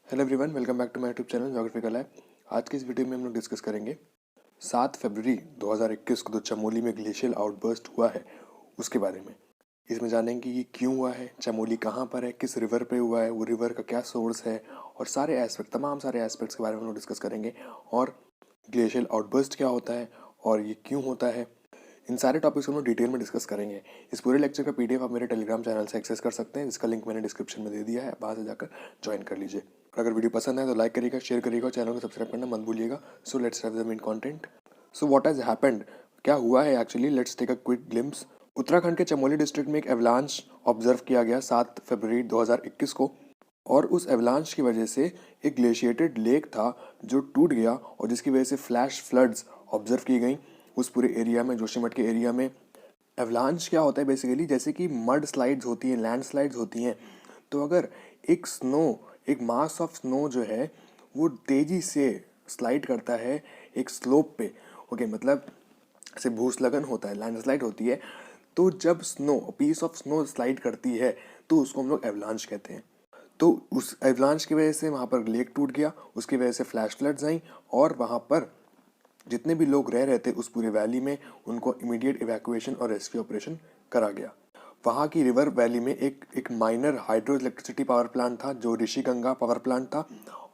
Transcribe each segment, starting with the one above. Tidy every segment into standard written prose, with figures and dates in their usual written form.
Hello everyone, welcome back to my YouTube channel geography का lab. आज की इस वीडियो में हम लोग डिस्कस करेंगे 7 फरवरी 2021 को जो चमोली में ग्लेशियल आउटबर्स्ट हुआ है उसके बारे में। इसमें जानेंगे कि ये क्यों हुआ है, चमोली कहाँ पर है, किस रिवर पे हुआ है, वो रिवर का क्या सोर्स है और तमाम सारे एस्पेक्ट्स के बारे में हम लोग डिस्कस करेंगे। और ग्लेशियल आउटबर्स्ट क्या होता है और ये क्यों होता है, इन सारे टॉपिक्स को हम लोग डिटेल में डिस्कस करेंगे। इस पूरे लेक्चर का पीडीएफ आप मेरे टेलीग्राम चैनल से एक्सेस कर सकते हैं, जिसका लिंक मैंने डिस्क्रिप्शन में दे दिया है, वहाँ से जाकर ज्वाइन कर लीजिए। और अगर वीडियो पसंद है तो लाइक करिएगा, शेयर करिएगा और चैनल को सब्सक्राइब करना मत भूलिएगा। So let's have the main content. So what has happened, क्या हुआ है actually, let's take a quick glimpse. Uttarakhand के चमोली डिस्ट्रिक्ट में एक एवलांच ऑब्जर्व किया गया 7 फरवरी 2021 को, और उस एवलांच की वजह से एक ग्लेशिएटेड लेक था जो टूट गया और जिसकी वजह से फ्लैश फ्लड्स ऑब्जर्व की गई उस पूरे एरिया में, जोशीमठ के एरिया में। एवलांच क्या होता है बेसिकली, जैसे कि मड स्लाइड्स होती हैं, लैंड स्लाइड्स होती हैं, तो अगर एक मास ऑफ स्नो जो है वो तेजी से स्लाइड करता है एक स्लोप पे, ओके, मतलब ऐसे भूस्खलन होता है, लैंडस्लाइड होती है, तो जब पीस ऑफ स्नो स्लाइड करती है तो उसको हम लोग एवलांच कहते हैं। तो उस एवलांच की वजह से वहाँ पर लेक टूट गया, उसकी वजह से फ्लैश फ्लड्स आई और वहाँ पर जितने भी लोग रह रहे थे उस पूरे वैली में उनको इमीडिएट इवैक्यूएशन और रेस्क्यू ऑपरेशन करा गया। वहाँ की रिवर वैली में एक minor hydro electricity power plant था जो ऋषिगंगा पावर प्लांट था,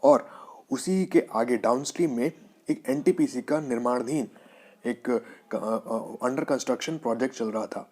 और उसी के आगे डाउनस्ट्रीम में एक एनटीपीसी का निर्माणाधीन एक अंडर कंस्ट्रक्शन प्रोजेक्ट चल रहा था,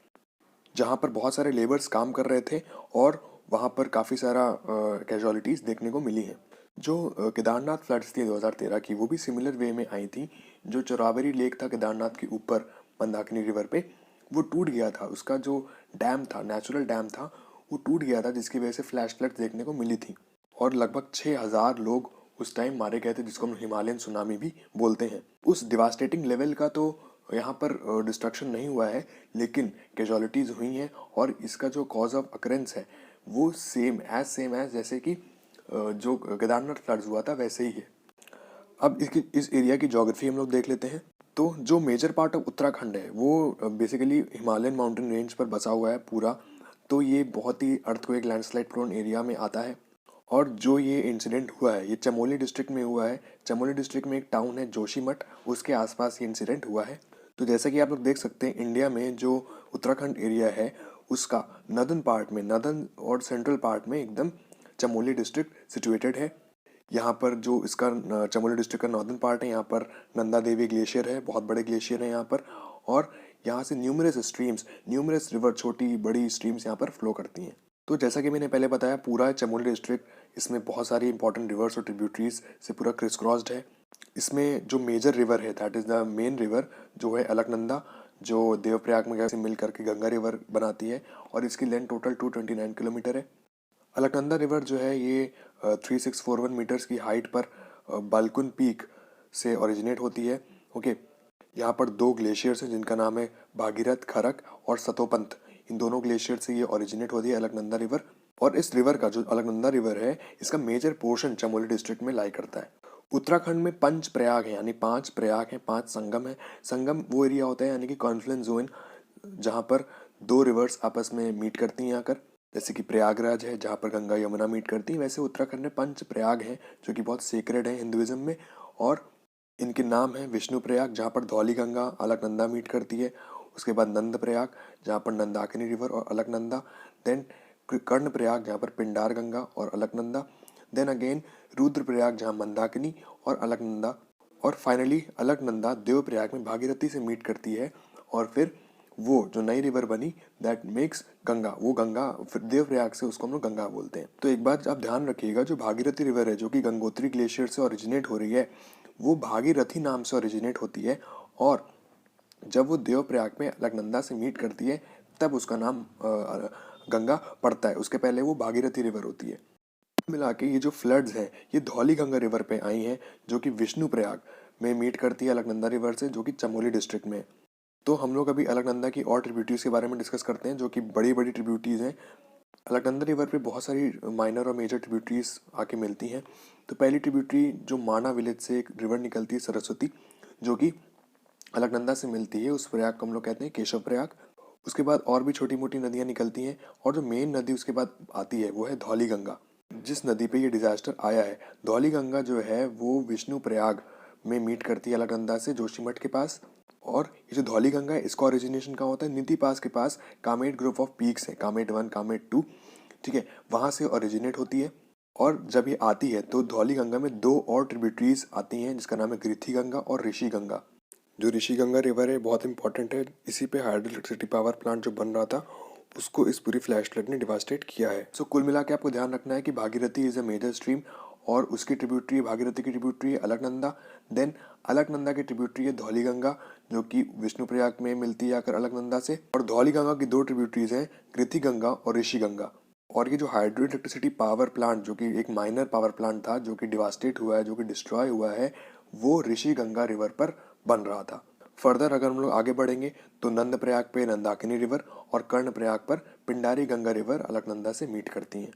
जहाँ पर बहुत सारे लेबर्स काम कर रहे थे और वहाँ पर काफ़ी सारा कैजुअलिटीज़ देखने को मिली हैं। जो केदारनाथ फ्लड्स थी 2013 की, वो भी सिमिलर वे में आई थी। जो चौराबरी लेक था केदारनाथ के ऊपर मंदाकिनी रिवर पे, वो टूट गया था, उसका जो डैम था, नेचुरल डैम था, वो टूट गया था, जिसकी वजह से फ्लैश फ्लड्स देखने को मिली थी और लगभग 6,000 लोग उस टाइम मारे गए थे, जिसको हम हिमालयन सुनामी भी बोलते हैं। उस डिवास्टेटिंग लेवल का तो यहाँ पर डिस्ट्रक्शन नहीं हुआ है, लेकिन कैजुअलिटीज़ हुई हैं और इसका जो कॉज ऑफ अकरेंस है वो सेम एज जैसे कि जो केदारनाथ फ्लड्स हुआ था वैसे ही है। अब इस एरिया की ज्योग्राफी हम लोग देख लेते हैं। तो जो मेजर पार्ट ऑफ उत्तराखंड है वो बेसिकली हिमालयन माउंटेन रेंज पर बसा हुआ है पूरा, तो ये बहुत ही अर्थक्वेक लैंडस्लाइड प्रोन एरिया में आता है। और जो ये इंसिडेंट हुआ है ये चमोली डिस्ट्रिक्ट में हुआ है। चमोली डिस्ट्रिक्ट में एक टाउन है जोशीमठ, उसके आसपास ये इंसिडेंट हुआ है। तो जैसा कि आप लोग देख सकते हैं, इंडिया में जो उत्तराखंड एरिया है उसका नदर्न और सेंट्रल पार्ट में एकदम चमोली डिस्ट्रिक्ट सिचुएटेड है। यहाँ पर जो इसका चमोली डिस्ट्रिक्ट का नॉर्दर्न पार्ट है, यहाँ पर नंदा देवी ग्लेशियर है, बहुत बड़े ग्लेशियर है यहाँ पर, और यहाँ से न्यूमरस रिवर, छोटी बड़ी स्ट्रीम्स यहाँ पर फ्लो करती हैं। तो जैसा कि मैंने पहले बताया, पूरा चमोली डिस्ट्रिक्ट इसमें बहुत सारी इंपॉर्टेंट रिवर्स और ट्रिब्यूटरीज से पूरा क्रिस क्रॉस्ड है। इसमें जो मेजर रिवर है, that is the main river, जो है अलकनंदा, जो देवप्रयाग में से मिल करके गंगा रिवर बनाती है, और इसकी लेंथ टोटल 229 किलोमीटर है। अलकनंदा रिवर जो है ये 3641 मीटर्स की हाइट पर बालकुन पीक से ओरिजिनेट होती है, ओके। यहाँ पर 2 ग्लेशियर्स हैं जिनका नाम है भागीरथ खरक और सतोपंथ। इन दोनों ग्लेशियर से ये ओरिजिनेट होती है अलकनंदा रिवर। और इस रिवर का जो अलकनंदा रिवर है, इसका मेजर पोर्शन चमोली डिस्ट्रिक्ट में लाई करता है। उत्तराखंड में 5 प्रयाग हैं, यानी 5 प्रयाग हैं, 5 संगम है। संगम वो एरिया होता है यानी कि कॉन्फ्लुएंस जोन, जहाँ पर 2 रिवर्स आपस में मीट करती हैं आकर, जैसे कि प्रयागराज है जहाँ पर गंगा यमुना मीट करती हैं, वैसे उत्तराखंड में 5 प्रयाग हैं जो कि बहुत सेक्रेड हैं हिंदुइज्म में। और इनके नाम है विष्णु प्रयाग जहाँ पर धौली गंगा अलकनंदा मीट करती है, उसके बाद नंद प्रयाग जहाँ पर नंदाकिनी रिवर और अलकनंदा, देन कर्ण प्रयाग जहाँ पर पिंडार गंगा और अलकनंदा, देन अगेन रुद्र प्रयाग जहाँ मंदाकिनी और अलकनंदा, और फाइनली अलकनंदा देवप्रयाग में भागीरथी से मीट करती है, और फिर वो जो नई रिवर बनी दैट मेक्स गंगा, वो गंगा फिर देवप्रयाग से उसको हम लोग गंगा बोलते हैं। तो एक बात आप ध्यान रखिएगा, जो भागीरथी रिवर है जो कि गंगोत्री ग्लेशियर से ओरिजिनेट हो रही है, वो भागीरथी नाम से ओरिजिनेट होती है, और जब वो देवप्रयाग में अलकनंदा से मीट करती है तब उसका नाम गंगा पड़ता है, उसके पहले वो भागीरथी रिवर होती है। मिला के ये जो फ्लड्स हैं ये धौली गंगा रिवर पे आई हैं, जो कि विष्णु प्रयाग में मीट करती है अलकनंदा रिवर से, जो कि चमोली डिस्ट्रिक्ट में। तो हम लोग अभी अलकनंदा की और ट्रिब्यूटरीज के बारे में डिस्कस करते हैं, जो कि बड़ी बड़ी ट्रिब्यूटरीज हैं। अलकनंदा रिवर पे बहुत सारी माइनर और मेजर ट्रिब्यूटरीज आके मिलती हैं। तो पहली ट्रिब्यूटरी जो माना विलेज से एक रिवर निकलती है सरस्वती, जो कि अलकनंदा से मिलती है, उस प्रयाग को हम लोग कहते हैं केशव प्रयाग। उसके बाद और भी छोटी मोटी नदियाँ निकलती हैं, और जो मेन नदी उसके बाद आती है वो है धौली गंगा। जिस नदी पे ये डिजास्टर आया है, धौलीगंगा जो है वो विष्णु प्रयाग में मीट करती है अलकनंदा से जोशीमठ के पास। और ये जो धौलीगंगा है इसका ओरिजिनेशन कहाँ होता है, नीति पास के पास कामेट ग्रुप ऑफ पीक्स है, कामेट 1 कामेट 2, ठीक है, वहाँ से ओरिजिनेट होती है। और जब ये आती है तो धौलीगंगा में दो और ट्रिब्यूटरीज आती हैं जिसका नाम है गृथी गंगा और ऋषि गंगा। जो ऋषि गंगा रिवर है बहुत इंपॉर्टेंट है, इसी पे हाइड्रो इलेक्ट्रिसिटी पावर प्लांट जो बन रहा था उसको इस पूरी फ्लैश फ्लड ने डिवास्टेट किया है। सो कुल मिला के आपको ध्यान रखना है कि Bhagirathi is a major stream और उसकी ट्रिब्यूटरी, भागीरथी की ट्रिब्यूटरी है अलकनंदा, देन अलकनंदा की ट्रिब्यूटरी है धौलीगंगा जो कि विष्णुप्रयाग में मिलती है आकर अलकनंदा से। और धौलीगंगा की दो ट्रिब्यूटरीज हैं, गृथी गंगा और ऋषि गंगा। और ये जो हाइड्रो इलेक्ट्रिसिटी पावर प्लांट जो कि एक माइनर पावर प्लांट था जो कि डिवास्टेट हुआ है, जो कि डिस्ट्रॉय हुआ है, वो ऋषि गंगा रिवर पर बन रहा था। फर्दर अगर हम लोग आगे बढ़ेंगे तो नंद प्रयाग पे नंदाकिनी रिवर और कर्ण प्रयाग पर पिंडारी गंगा रिवर अलकनंदा से मीट करती हैं।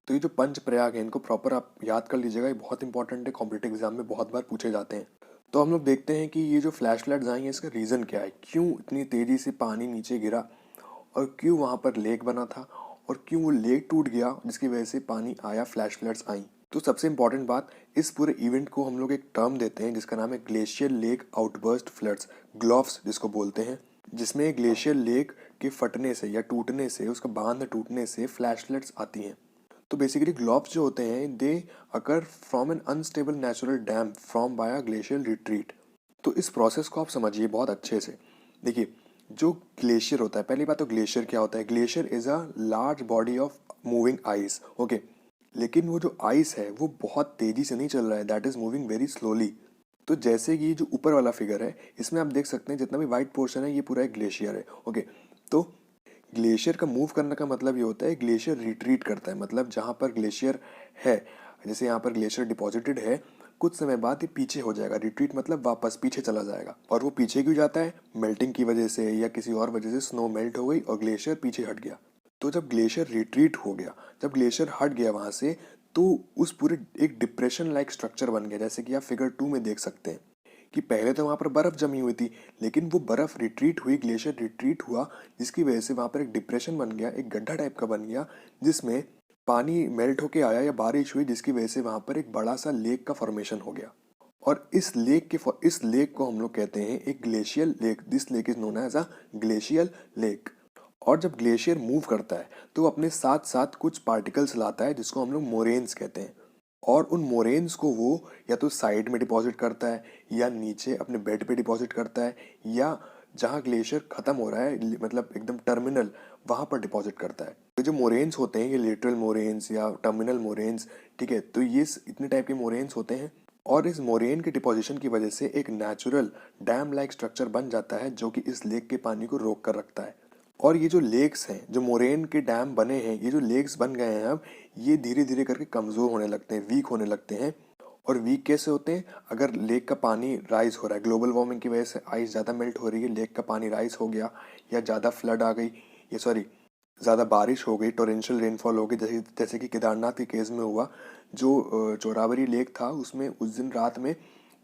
तो ये जो पंच प्रयाग है इनको प्रॉपर आप याद कर लीजिएगा, ये बहुत इंपॉर्टेंट है, कॉम्पिटिटिव एग्जाम में बहुत बार पूछे जाते हैं। तो हम लोग देखते हैं कि ये जो फ्लैश फ्लड्स आई हैं इसका रीज़न क्या है, क्यों इतनी तेज़ी से पानी नीचे गिरा और क्यों वहाँ पर लेक बना था और क्यों वो लेक टूट गया जिसकी वजह से पानी आया, फ्लैश फ्लड्स आई। तो सबसे इंपॉर्टेंट बात, इस पूरे इवेंट को हम लोग एक टर्म देते हैं जिसका नाम है glacier lake outburst floods, gloves जिसको बोलते हैं, जिसमें ग्लेशियर लेक के फटने से या टूटने से, उसका बांध टूटने से फ्लैश फ्लड्स आती हैं। तो बेसिकली ग्लोव्स जो होते हैं they occur from an unstable natural dam from by a glacial retreat. तो इस प्रोसेस को आप समझिए बहुत अच्छे से। देखिए जो ग्लेशियर होता है, पहली बात तो ग्लेशियर क्या होता है, glacier is a large body of moving ice, okay, लेकिन वो जो आइस है वो बहुत तेजी से नहीं चल रहा है, that is moving very slowly. तो जैसे कि जो ऊपर वाला फिगर है इसमें आप देख सकते हैं जितना भी वाइट पोर्शन है ये पूरा एक ग्लेशियर है, ओके। तो ग्लेशियर का मूव करने का मतलब ये होता है ग्लेशियर रिट्रीट करता है, मतलब जहाँ पर ग्लेशियर है, जैसे यहाँ पर ग्लेशियर डिपॉजिटेड है, कुछ समय बाद ये पीछे हो जाएगा, रिट्रीट मतलब वापस पीछे चला जाएगा। और वो पीछे क्यों जाता है, मेल्टिंग की वजह से या किसी और वजह से स्नो मेल्ट हो गई और ग्लेशियर पीछे हट गया। तो जब ग्लेशियर रिट्रीट हो गया, जब ग्लेशियर हट गया वहाँ से, तो उस पूरे एक डिप्रेशन लाइक स्ट्रक्चर बन गया, जैसे कि आप फिगर 2 में देख सकते हैं कि पहले तो वहाँ पर बर्फ़ जमी हुई थी लेकिन वो बर्फ़ रिट्रीट हुई, ग्लेशियर रिट्रीट हुआ जिसकी वजह से वहाँ पर एक डिप्रेशन बन गया, एक गड्ढा टाइप का बन गया जिसमें पानी मेल्ट होके आया या बारिश हुई जिसकी वजह से वहाँ पर एक बड़ा सा लेक का फॉर्मेशन हो गया। और इस लेक को हम लोग कहते हैं एक glacial lake, this lake is known as a glacial lake. और जब ग्लेशियर मूव करता है तो वो अपने साथ साथ कुछ पार्टिकल्स लाता है जिसको हम लोग मोरेन्स कहते हैं। और उन मोरेन्स को वो या तो साइड में डिपॉजिट करता है या नीचे अपने बेड पे डिपॉजिट करता है या जहाँ ग्लेशियर खत्म हो रहा है मतलब एकदम टर्मिनल वहाँ पर डिपॉजिट करता है। तो जो मोरेन्स होते हैं ये लेटरल मोरेन्स या टर्मिनल मोरेन्स, ठीक है, तो ये इतने टाइप के मोरेन्स होते हैं। और इस मोरेन के डिपोजिशन की वजह से एक नेचुरल डैम लाइक स्ट्रक्चर बन जाता है जो कि इस लेक के पानी को रोक कर रखता है। और ये जो लेक्स हैं, जो मोरेन के डैम बने हैं, ये जो लेक्स बन गए हैं अब, ये धीरे धीरे करके कमज़ोर होने लगते हैं, वीक होने लगते हैं। और वीक कैसे होते हैं, अगर लेक का पानी राइज हो रहा है, ग्लोबल वार्मिंग की वजह से आइस ज़्यादा मेल्ट हो रही है, लेक का पानी राइज हो गया या ज़्यादा फ्लड आ गई, ये सॉरी ज़्यादा बारिश हो गई, टोरेंशियल रेनफॉल हो गई, जैसे जैसे कि केदारनाथ के केस में हुआ। जो चोरावरी लेक था उसमें उस दिन रात में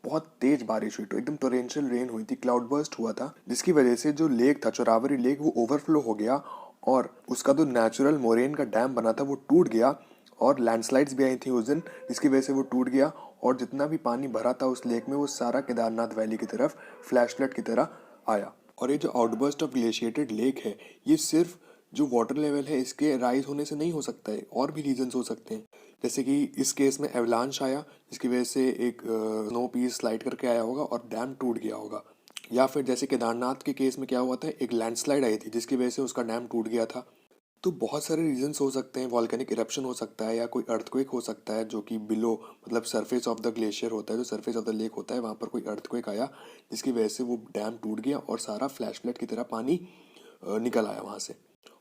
बहुत तेज बारिश हुई, तो एकदम टोरेंशियल रेन हुई थी, क्लाउड बर्स्ट हुआ था जिसकी वजह से जो लेक था चोरावरी लेक वो ओवरफ्लो हो गया और उसका जो नेचुरल मोरेन का डैम बना था वो टूट गया। और लैंडस्लाइड्स भी आई थी उस दिन जिसकी वजह से वो टूट गया और जितना भी पानी भरा था उस लेक में वो सारा केदारनाथ वैली की तरफ फ्लैश फ्लड की तरह आया। और ये जो आउटबर्स्ट ऑफ ग्लेशिएटेड लेक है ये सिर्फ जो वाटर लेवल है इसके राइज होने से नहीं हो सकता है, और भी रीजंस हो सकते हैं। जैसे कि इस केस में एवलांश आया जिसकी वजह से एक स्नो पीस स्लाइड करके आया होगा और डैम टूट गया होगा, या फिर जैसे केदारनाथ के केस में क्या हुआ था, एक लैंडस्लाइड आई थी जिसकी वजह से उसका डैम टूट गया था। तो बहुत सारे रीजंस हो सकते हैं, वॉल्केनिक इरप्शन हो सकता है या कोई अर्थक्वेक हो सकता है जो कि बिलो मतलब सरफेस ऑफ द ग्लेशियर होता है, जो सरफेस ऑफ द लेक होता है वहाँ पर कोई अर्थक्वेक आया जिसकी वजह से वो डैम टूट गया और सारा फ्लैश फ्लड की तरह पानी निकल आया वहाँ से।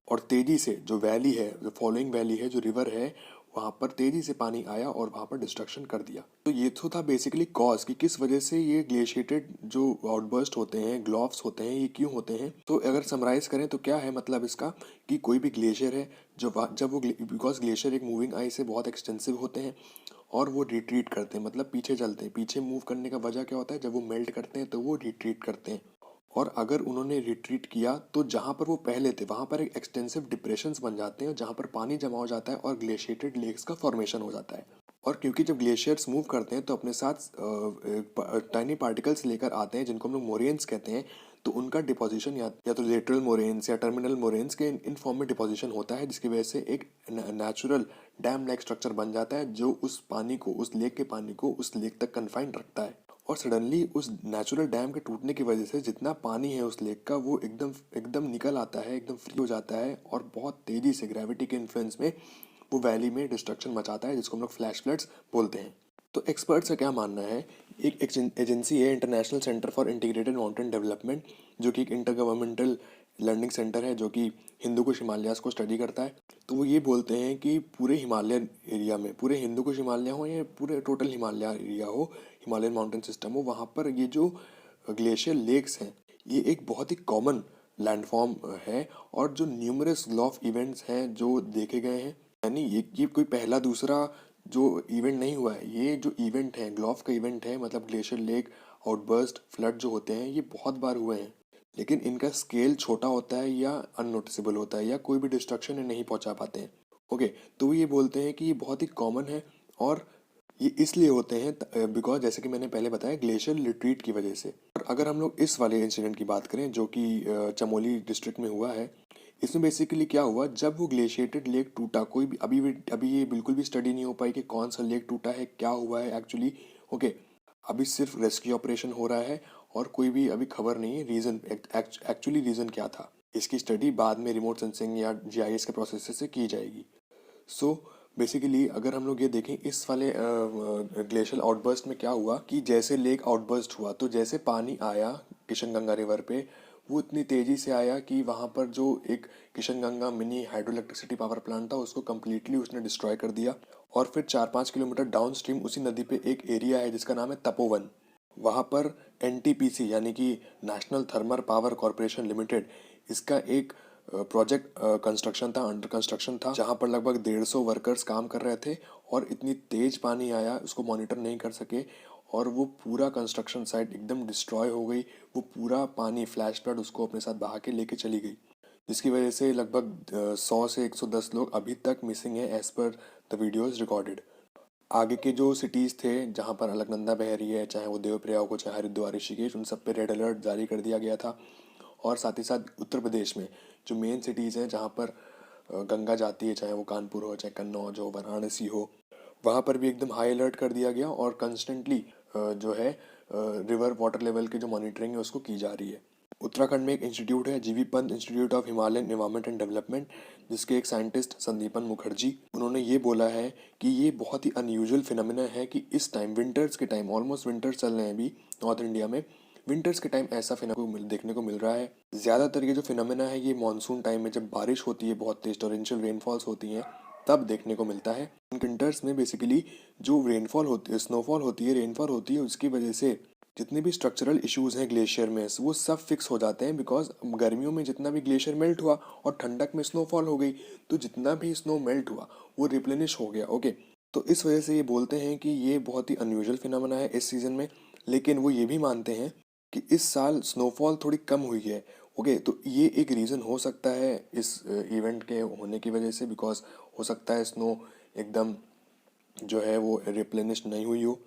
और तेज़ी से जो वैली है, जो फॉलोइंग वैली है, जो रिवर है, वहाँ पर तेज़ी से पानी आया और वहाँ पर डिस्ट्रक्शन कर दिया। तो ये तो था बेसिकली कॉज कि किस वजह से ये ग्लेशिएटेड जो आउटबर्स्ट होते हैं, ग्लोव्स होते हैं, ये क्यों होते हैं। तो अगर समराइज करें तो क्या है मतलब इसका कि कोई भी ग्लेशियर है जब वो बिकॉज ग्लेशियर एक मूविंग आइस से बहुत एक्सटेंसिव होते हैं और वो रिट्रीट करते हैं, मतलब पीछे चलते हैं। पीछे मूव करने का वजह क्या होता है, जब वो मेल्ट करते हैं तो वो रिट्रीट करते हैं। और अगर उन्होंने रिट्रीट किया तो जहाँ पर वो पहले थे वहाँ पर एक एक्सटेंसिव डिप्रेशंस बन जाते हैं जहाँ पर पानी जमा हो जाता है और ग्लेशिएटेड लेक्स का फॉर्मेशन हो जाता है। और क्योंकि जब ग्लेशियर्स मूव करते हैं तो अपने साथ टाइनी पार्टिकल्स लेकर आते हैं जिनको हम लोग मोरेन्स कहते हैं। तो उनका डिपोजिशन या तो लेटरल मोरेन्स या टर्मिनल मोरेन्स के इन फॉर्म में डिपोजिशन होता है, जिसकी वजह से एक नेचुरल डैम लाइक स्ट्रक्चर बन जाता है जो उस पानी को, उस लेक के पानी को उस लेक तक कन्फाइंड रखता है। और सडनली उस नेचुरल डैम के टूटने की वजह से जितना पानी है उस लेक का वो एकदम एकदम निकल आता है, एकदम फ्री हो जाता है और बहुत तेजी से ग्रेविटी के इन्फ्लुएंस में वो वैली में डिस्ट्रक्शन मचाता है, जिसको हम लोग फ्लैश फ्लड्स बोलते हैं। तो एक्सपर्ट्स का क्या मानना है, एक एजेंसी है international centre for integrated mountain development, जो कि एक इंटर गवर्नमेंटल लर्निंग सेंटर है जो कि हिंदू कुश हिमालयास को स्टडी करता है। तो वो ये बोलते हैं कि पूरे हिमालयन एरिया में, पूरे हिंदू कुश हिमालय हो या पूरे टोटल हिमालय एरिया हो, हिमालयन माउंटेन सिस्टम हो, वहाँ पर ये जो ग्लेशियर लेक्स हैं ये एक बहुत ही कॉमन लैंडफॉर्म है। और जो न्यूमरस लॉफ इवेंट्स हैं जो देखे गए हैं, यानी ये कोई पहला दूसरा जो इवेंट नहीं हुआ है, ये जो इवेंट है ग्लॉफ का इवेंट है, मतलब ग्लेशियर लेक आउटबर्स्ट फ्लड जो होते हैं ये बहुत बार हुए हैं। लेकिन इनका स्केल छोटा होता है या अननोटिसेबल होता है या कोई भी डिस्ट्रक्शन नहीं पहुंचा पाते हैं। ओके, तो वो ये बोलते हैं कि ये बहुत ही कॉमन है और ये इसलिए होते हैं बिकॉज जैसे कि मैंने पहले बताया ग्लेशियर रिट्रीट की वजह से। और अगर हम लोग इस वाले इंसिडेंट की बात करें जो कि चमोली डिस्ट्रिक्ट में हुआ है, इसमें बेसिकली क्या हुआ, जब वो ग्लेशिएटेड लेक टूटा, कोई भी अभी ये बिल्कुल भी स्टडी नहीं हो पाई कि कौन सा लेक टूटा है, क्या हुआ है एक्चुअली। ओके, अभी सिर्फ रेस्क्यू ऑपरेशन हो रहा है और कोई भी अभी खबर नहीं है रीज़न, एक्चुअली रीज़न क्या था। इसकी स्टडी बाद में रिमोट सेंसिंग या जीआईएस के प्रोसेस से की जाएगी। सो बेसिकली अगर हम लोग ये देखें इस वाले ग्लेशियल आउटबर्स्ट में क्या हुआ कि जैसे लेक आउटबर्स्ट हुआ तो जैसे पानी आया किशनगंगा रिवर पे, वो इतनी तेज़ी से आया कि वहाँ पर जो एक Kishanganga mini hydro electricity power plant था उसको कम्प्लीटली उसने डिस्ट्रॉय कर दिया। और फिर 4-5 किलोमीटर डाउन स्ट्रीम उसी नदी पे एक एरिया है जिसका नाम है तपोवन। वहाँ पर एनटीपीसी यानी कि national thermal power corporation limited, इसका एक प्रोजेक्ट कंस्ट्रक्शन था, अंडर कंस्ट्रक्शन था, जहाँ पर लगभग 150 वर्कर्स काम कर रहे थे। और इतनी तेज पानी आया उसको मॉनिटर नहीं कर सके और वो पूरा कंस्ट्रक्शन साइट एकदम डिस्ट्रॉय हो गई। वो पूरा पानी फ्लैश फ्लड उसको अपने साथ बहा के लेके चली गई, जिसकी वजह से लगभग 100 से 110 लोग अभी तक मिसिंग है as per the videos recorded. आगे के जो सिटीज़ थे जहाँ पर अलकनंदा बह रही है, चाहे वो देवप्रयाग हो चाहे हरिद्वार ऋषिकेश, उन सब पे रेड अलर्ट जारी कर दिया गया था। और साथ ही साथ उत्तर प्रदेश में जो मेन सिटीज़ हैं जहाँ पर गंगा जाती है, चाहे वो कानपुर हो चाहे कन्नौज हो वाराणसी हो, वहाँ पर भी एकदम हाई अलर्ट कर दिया गया और कंस्टेंटली जो है रिवर वाटर लेवल की जो मॉनिटरिंग है उसको की जा रही है। उत्तराखंड में एक इंस्टीट्यूट है जीवी Pant institute of Himalayan environment and development, जिसके एक साइंटिस्ट संदीपन मुखर्जी, उन्होंने ये बोला है कि ये बहुत ही अनयूजुअल फिनोमिना है कि इस टाइम विंटर्स के टाइम, ऑलमोस्ट विंटर्स चल रहे हैं अभी नॉर्थ इंडिया में, विंटर्स के टाइम ऐसा देखने को मिल रहा है। ज़्यादातर ये जो फिनोमिना है ये मानसून टाइम में जब बारिश होती है, बहुत तेज टॉरेंशियल रेनफॉल्स होती हैं, तब देखने को मिलता है। विंटर्स में बेसिकली जो रेनफॉल होती है, स्नोफॉल होती है, रेनफॉल होती है, उसकी वजह से जितने भी स्ट्रक्चरल इश्यूज हैं ग्लेशियर में वो सब फिक्स हो जाते हैं। बिकॉज गर्मियों में जितना भी ग्लेशियर मेल्ट हुआ और ठंडक में स्नोफॉल हो गई, तो जितना भी स्नो मेल्ट हुआ वो रिप्लेनिश हो गया। ओके, तो इस वजह से ये बोलते हैं कि ये बहुत ही अनयूजुअल फिनोमेना है इस सीज़न में। लेकिन वो ये भी मानते हैं कि इस साल स्नोफॉल थोड़ी कम हुई है। ओके, तो ये एक रीज़न हो सकता है इस इवेंट के होने की वजह से, बिकॉज हो सकता है स्नो एकदम जो है वो रिप्लेनिश नहीं हुई हो,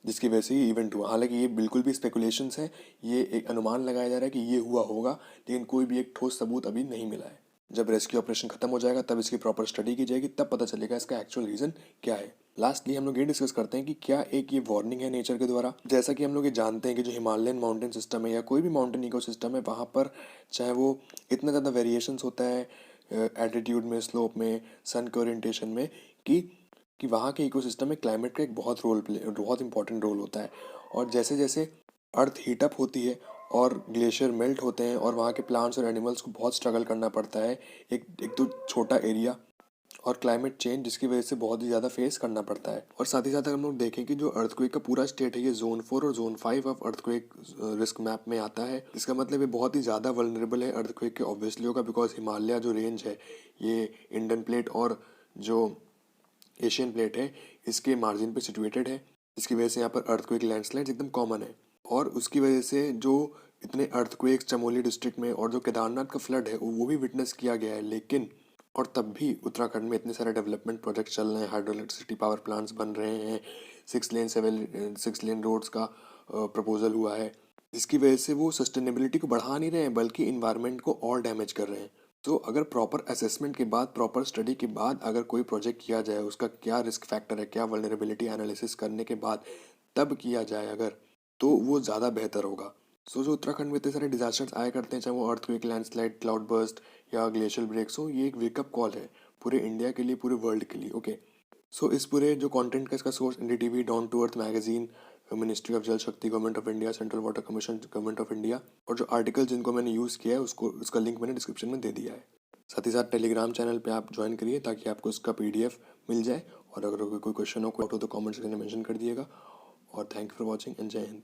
जिसकी वजह से ये इवेंट हुआ। हालांकि ये बिल्कुल भी स्पेकुलेशंस हैं, ये एक अनुमान लगाया जा रहा है कि ये हुआ होगा, लेकिन कोई भी एक ठोस सबूत अभी नहीं मिला है। जब रेस्क्यू ऑपरेशन खत्म हो जाएगा तब इसकी प्रॉपर स्टडी की जाएगी, तब पता चलेगा इसका एक्चुअल रीज़न क्या है। लास्टली हम लोग ये डिस्कस करते हैं कि क्या एक ये वार्निंग है नेचर के द्वारा। जैसा कि हम लोग ये जानते हैं कि जो हिमालयन माउंटेन सिस्टम है या कोई भी माउंटेन इकोसिस्टम है, वहाँ पर चाहे वो इतना ज़्यादा वेरिएशंस होता है एल्टीट्यूड में, स्लोप में, सन के ओरिएंटेशन में, कि वहाँ के इकोसिस्टम में क्लाइमेट का एक बहुत इंपॉर्टेंट रोल होता है। और जैसे जैसे अर्थ हीटअप होती है और ग्लेशियर मेल्ट होते हैं और वहाँ के प्लांट्स और एनिमल्स को बहुत स्ट्रगल करना पड़ता है, एक तो छोटा एरिया और क्लाइमेट चेंज, जिसकी वजह से बहुत ही ज़्यादा फेस करना पड़ता है। और साथ ही साथ अगर हम लोग देखें कि जो अर्थक्वेक का पूरा स्टेट है ये जोन 4 और zone 5 of earthquake risk map में आता है। इसका मतलब ये बहुत ही ज़्यादा वल्नरेबल है अर्थक्वेक के ऑब्वियसली होगा, बिकॉज हिमालय जो रेंज है ये इंडियन प्लेट और जो एशियन प्लेट है इसके मार्जिन पे सिचुएटेड है, जिसकी वजह से यहाँ पर अर्थक्वेक लैंडस्लाइड्स एकदम कॉमन है। और उसकी वजह से जो इतने अर्थक्वेक्स चमोली डिस्ट्रिक्ट में और जो केदारनाथ का फ्लड है वो भी विटनेस किया गया है, लेकिन और तब भी उत्तराखंड में इतने सारे डेवलपमेंट प्रोजेक्ट चल रहे हैं, हाइड्रो इलेक्ट्रिसिटी पावर प्लांट्स बन रहे हैं, 6 लेन रोड्स का प्रपोजल हुआ है, जिसकी वजह से वो सस्टेनेबिलिटी को बढ़ा नहीं रहे हैं बल्कि इन्वायरमेंट को और डैमेज कर रहे हैं। तो अगर प्रॉपर असेसमेंट के बाद, प्रॉपर स्टडी के बाद अगर कोई प्रोजेक्ट किया जाए, उसका क्या रिस्क फैक्टर है, क्या वल्नरेबिलिटी एनालिसिस करने के बाद तब किया जाए अगर, तो वो ज़्यादा बेहतर होगा। सो जो उत्तराखंड में इतने सारे डिजास्टर्स आया करते हैं, चाहे वो अर्थक्वेक, लैंडस्लाइड, क्लाउड बर्स्ट या ग्लेशियल ब्रेक्स हो, ये एक वेकअप कॉल है पूरे इंडिया के लिए, पूरे वर्ल्ड के लिए। ओके, सो इस पूरे जो कंटेंट का इसका source NDTV, down to earth magazine, ministry of Jal Shakti, government of India, central water commission, government of India, और जो आर्टिकल जिनको मैंने यूज़ किया है उसको, उसका लिंक मैंने डिस्क्रिप्शन में दे दिया है। साथ ही साथ टेलीग्राम चैनल पे आप ज्वाइन करिए ताकि आपको इसका पीडीएफ मिल जाए, और अगर कोई क्वेश्चन हो तो कमेंट सेक्शन में मेंशन कर दिएगा। और thank you for watching and जय हिंद।